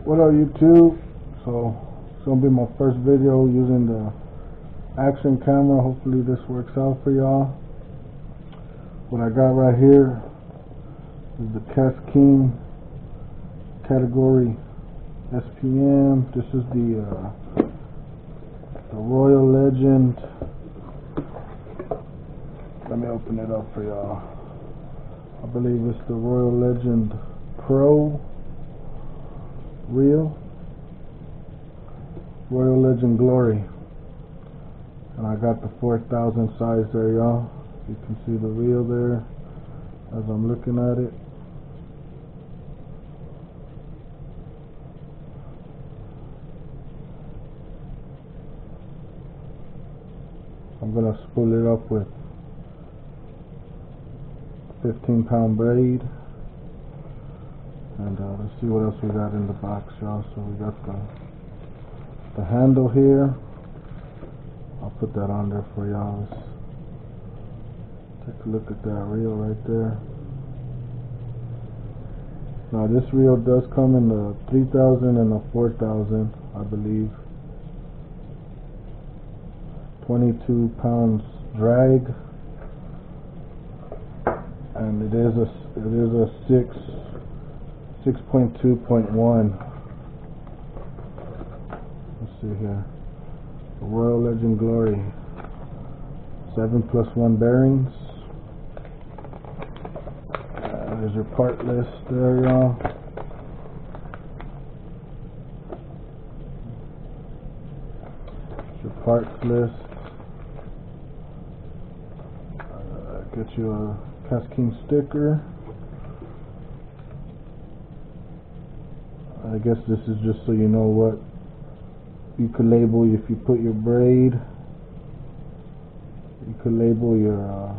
What up, YouTube? So it's gonna be my first video using the action camera. Hopefully this works out for y'all. What I got right here is the KastKing category SPM. This is the Royal Legend. Let me open it up for y'all. I believe it's the Royal Legend Pro reel, Royal Legend Glory, and I got the 4000 size there, y'all. You can see the reel there as I'm looking at it. I'm gonna spool it up with 15-pound braid. And let's see what else we got in the box, y'all. So we got the handle here. I'll put that on there for y'all. Let's take a look at that reel right there. Now this reel does come in the 3000 and the 4000, I believe. 22 pounds drag, and it is a 6.2.1. Let's see here. The Royal Legend Glory. 7+1 bearings. There's your part list there, y'all. Your parts list. Get you a KastKing sticker. I guess this is just so you know what you could label if you put your braid. You could label your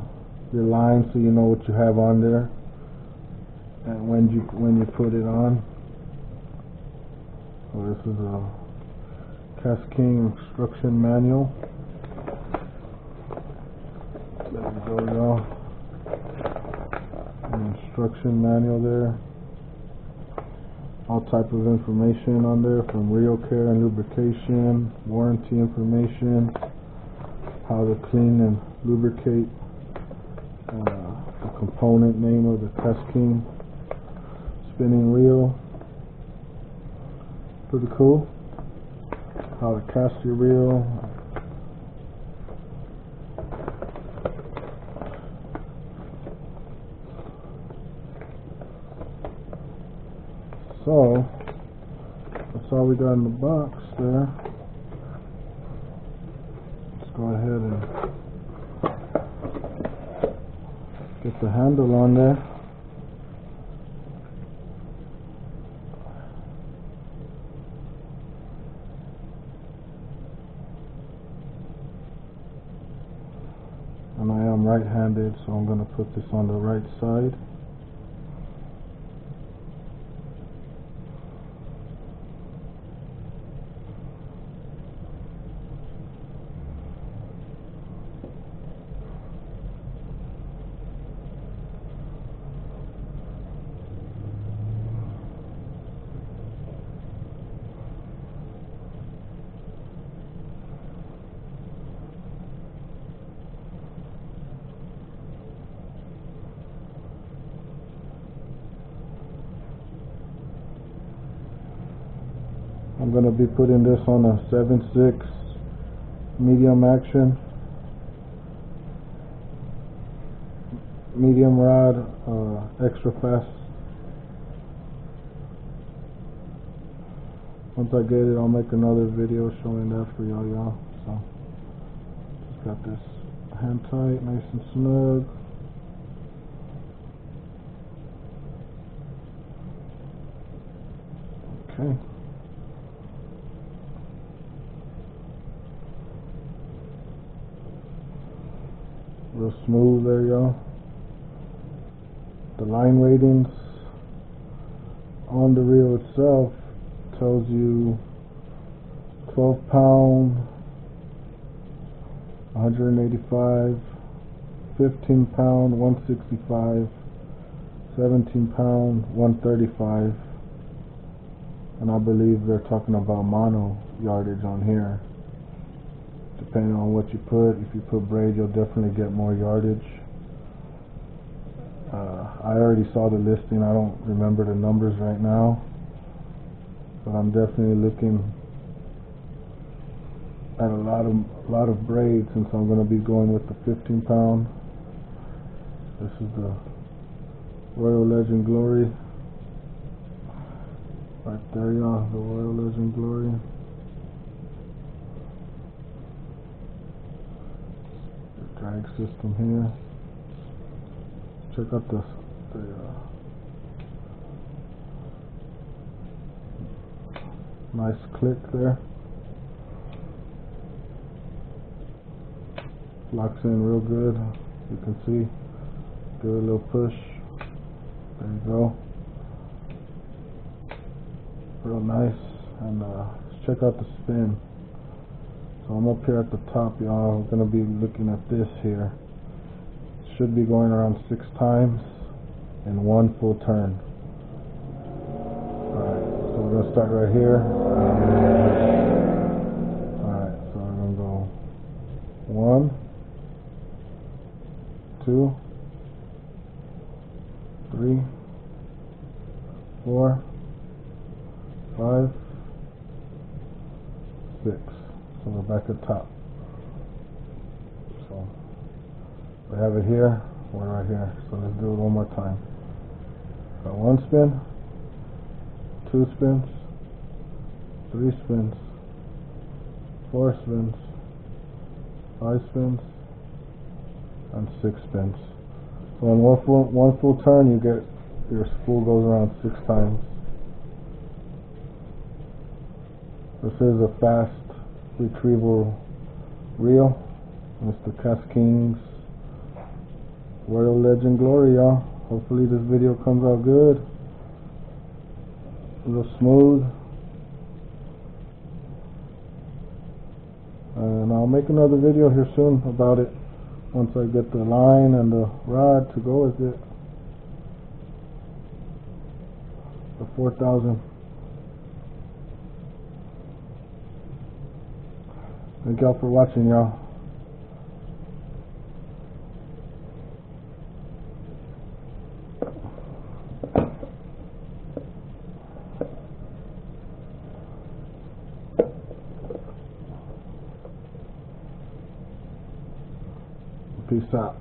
line so you know what you have on there and when you put it on. So this is a KastKing instruction manual. There we go, y'all. An instruction manual there. All type of information on there, from reel care and lubrication, warranty information, how to clean and lubricate, the component name of the KastKing spinning reel. Pretty cool. How to cast your reel. So that's all we got in the box there. Let's go ahead and get the handle on there. And I am right-handed, so I'm going to put this on the right side. I'm going to be putting this on a 7/6 medium action, medium rod, extra fast. Once I get it, I'll make another video showing that for y'all. So just got this hand tight, nice and snug. Okay. Real smooth there, y'all. The line ratings on the reel itself tells you 12 pound 185, 15 pound 165, 17 pound 135. and I believe they're talking about mono yardage on here. Depending on what you put, if you put braid, you'll definitely get more yardage. I already saw the listing. I don't remember the numbers right now, but I'm definitely looking at a lot of braid since I'm going to be going with the 15 pound. This is the Royal Legend Glory. Right there, y'all, the Royal Legend Glory. The drag system here. Check out the nice click there. Locks in real good. You can see. Give it a little push. There you go. Real nice. And let's check out the spin. So I'm up here at the top, y'all. We're gonna be looking at this here. Should be going around 6 times in 1 full turn. Alright, so we're gonna start right here. Alright, so we're gonna go 1, 2, 3, 4, 5, 6. So we're back at top. So we have it here, we're right here. So let's do it one more time. Got 1 spin, 2 spins, 3 spins, 4 spins, 5 spins, and 6 spins. So in one full turn, you get your spool goes around 6 times. This is a fast retrieval reel. It's the KastKing's Royal Legend Glory, y'all. Hopefully this video comes out good. A little smooth. And I'll make another video here soon about it once I get the line and the rod to go with it. The 4000. Thank y'all for watching, y'all. Peace out.